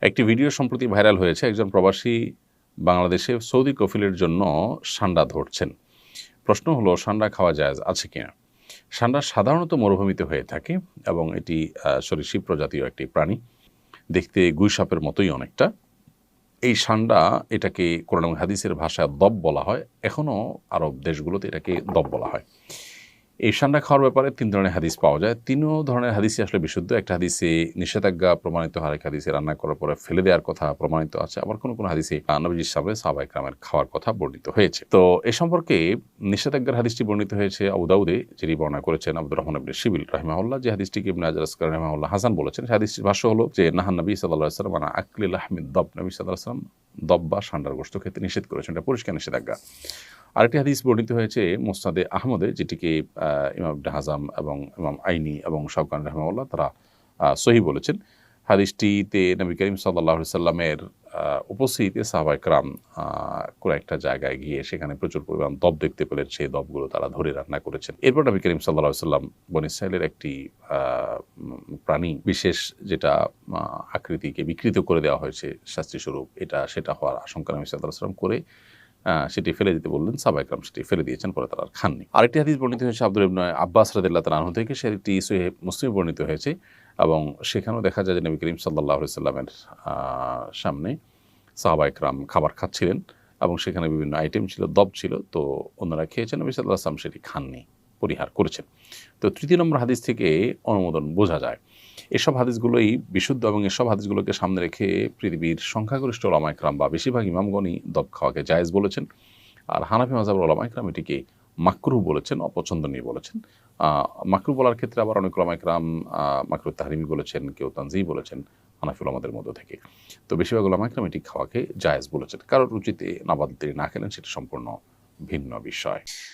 একটি ভিডিও সম্প্রতি ভাইরাল হয়েছে। একজন প্রবাসী বাংলাদেশে সৌদি কফিলের জন্য সান্ডা ধরছেন। প্রশ্ন হলো, সান্ডা খাওয়া জায়েজ আছে কিনা? সান্ডা সাধারণত মরুভূমিতে হয়ে থাকে এবং এটি সরীসৃপ প্রজাতীয় একটি প্রাণী, দেখতে গুইসাপের মতোই অনেকটা। এই সান্ডা, এটাকে কোরআন এবং হাদিসের ভাষায় দব বলা হয়। এখনও আরব দেশগুলোতে এটাকে দব বলা হয়। এই সান্ডা খাওয়ার ব্যাপারে ৩ ধরনের হাদিস পাওয়া যায়। ৩ ধরনের হাদিসই আসলে বিশুদ্ধ। একটা হাদিসে নিষেধাজ্ঞা প্রমাণিত হয়, আরেক হাদিসে রান্না করার পরে ফেলে দেওয়ার কথা প্রমাণিত আছে। আবার কোনো হাদিসে নবীজির সামনে সাহাবায়ে কেরামের খাওয়ার কথা বর্ণিত হয়েছে। তো এ সম্পর্কে নিষেধাজ্ঞার হাদিসটি বর্ণিত হয়েছে আবু দাউদে, যিনি বর্ণনা করেছেন আব্দুর রহমান ইবনে শিবিল রাহিমাহুল্লাহ। যে হাদিসটিকে ইবনে হাজার আসকালানি রাহিমাহুল্লাহ হাসান বলেছেন, সেই হাদিসটির ভাষ্য হলো যে নাহান নবী সাল্লাল্লাহু আলাইহি ওয়াসাল্লাম আন আকলি লাহমিদ দব, নবী সাল্লাল্লাহু আলাইহি ওয়াসাল্লাম দব বা সান্ডার গোশত খেতে নিষেধ করেছেন। এটা পরিষ্কার নিষেধাজ্ঞা। আরেকটি হাদিস বর্ণিত হয়েছে মুসনাদে আহমদে, যেটিকে ইমাম ইবনে হাজাম এবং ইমাম আইনি এবং শাওকানি রাহিমাহুল্লাহ তারা সহিহ বলেছেন। হাদিসটিতে নবী করিম সাল্লাল্লাহু আলাইহি সাল্লামের উপস্থিতিতে সাহাবায়ে কেরাম কোনো একটা জায়গায় গিয়ে সেখানে প্রচুর পরিমাণ দব দেখতে পেলেন। সেই দবগুলো তারা ধরে রান্না করেছেন। এরপর নবী করিম সাল্লাল্লাহু আলাইহি সাল্লাম বনী ইসরাঈলের একটি প্রাণী বিশেষ, যেটা আকৃতিকে বিকৃত করে দেওয়া হয়েছে শাস্তিস্বরূপ, সেটা হওয়ার আশঙ্কা নবী সাল্লাল্লাহু আলাইহি সাল্লাম করে সেটি ফেলে দিতে বললেন। সাহাবায়ে কেরাম সেটি ফেলে দিয়েছেন, পরে তারা আর খাননি। আরেকটি হাদিস বর্ণিত হয়েছে আব্দুল্লাহ ইবনে আব্বাস রাদিয়াল্লাহু তাআলা আনহু থেকে, সেটি সহিহ মুসলিমে বর্ণিত হয়েছে এবং সেখানেও দেখা যায় যে নবী করিম সাল্লাল্লাহু আলাইহি সাল্লামের সামনে সাহাবায়ে কেরাম খাবার খাচ্ছিলেন এবং সেখানে বিভিন্ন আইটেম ছিল, দব ছিল। তো অন্যরা খেয়েছেন, নবী সাল্লাল্লাহু আলাইহি সাল্লাম সেটি খাননি, পরিহার করেছেন। তো ৩য় নম্বর হাদিস থেকে অনুমোদন বোঝা যায়। এসব হাদিসগুলোই বিশুদ্ধ এবং এসব হাদিসগুলোকে সামনে রেখে পৃথিবীর সংখ্যাগরিষ্ঠ ওলামায়ে কেরাম বা বেশিরভাগ ইমামগণই দব খাওয়াকে জায়েজ বলেছেন। আর হানাফি মাযহাবের ওলামায়ে কেরাম এটিকে মাকরুহ বলেছেন, অপছন্দনীয় বলেছেন। মাকরুহ বলার ক্ষেত্রে আবার অনেক ওলামায়ে কেরাম মাকরুহ তাহরিমি বলেছেন, কেউ তানজিহ বলেছেন হানাফি ওলামাদের মধ্য থেকে। তো বেশিরভাগ ওলামায়ে কেরাম এটি খাওয়াকে জায়েজ বলেছেন। কারোর রুচিতে নাবাদ তিনি না খেলেন, সেটা সম্পূর্ণ ভিন্ন বিষয়।